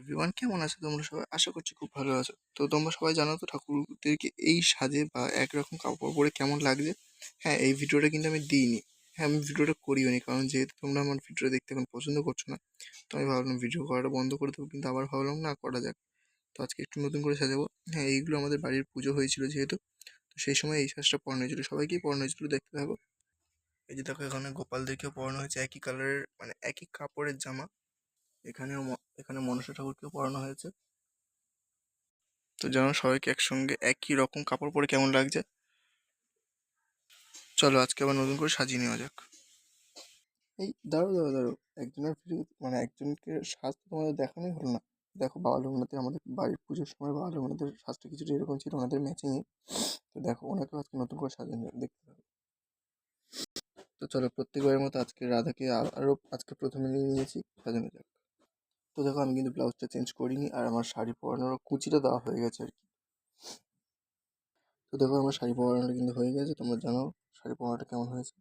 Everyone, কেমন আছো তোমরা সবাই? আশা করছি খুব ভালো আছো। তো তোমরা সবাই জানো তো ঠাকুরদেরকে এই সাজে বা একরকম কাপড় পরে কেমন লাগছে। হ্যাঁ, এই ভিডিওটা কিন্তু আমি দিইনি। হ্যাঁ, আমি ভিডিওটা করিও নি, কারণ যেহেতু তোমরা আমার ভিডিও দেখতে এখন পছন্দ করছো না, তো আমি ভাবলাম ভিডিও করাটা বন্ধ করে দেবো, কিন্তু আবার ভাবলাম না, করা যাক। তো আজকে একটু নতুন করে সাজাবো। হ্যাঁ, এইগুলো আমাদের বাড়ির পুজো হয়েছিল যেহেতু, তো সেই সময় এই সাজটা পরানো হয়েছিল। সবাইকেই পরানো হয়েছিল, দেখতে থাকো। এই যে দেখো, এখানে গোপালদেরকেও পরানো হয়েছে একই কালারের, মানে একই কাপড়ের জামা। এখানে মনসা ঠাকুরকেও পরানো হয়েছে। তো জানো সবাইকে একসঙ্গে একই রকম কাপড় পরে কেমন লাগছে। চলো আজকে আবার নতুন করে সাজিয়ে নেওয়া যাক। এই দাঁড়ো দাঁড়ো দাঁড়ো, একজনের ভিডিও মানে একজনকে সাজ তো তোমাদের দেখানোই হলো না। দেখো, বাবা লোকনাথের আমাদের বাড়ির পুজোর সময় বাবা লোকনাথের সাজটা কিছুটা এরকম ছিল, ওনাদের ম্যাচিংয়ে। তো দেখো, ওনাকেও আজকে নতুন করে সাজানো দেখতে হবে। তো চলো, প্রত্যেকবারের মতো আজকে রাধাকে আরও আজকে প্রথমে নিয়ে নিয়েছি, সাজানো যাক। তো দেখো, আমি কিন্তু ব্লাউজটা চেঞ্জ করিনি, আর আমার শাড়ি পরানোর কুচিটা দেওয়া হয়ে গেছে আর কি। তো দেখো, আমার শাড়ি পরানোটা কিন্তু হয়ে গেছে। তোমরা জানো শাড়ি পরানোটা কেমন হয়েছে।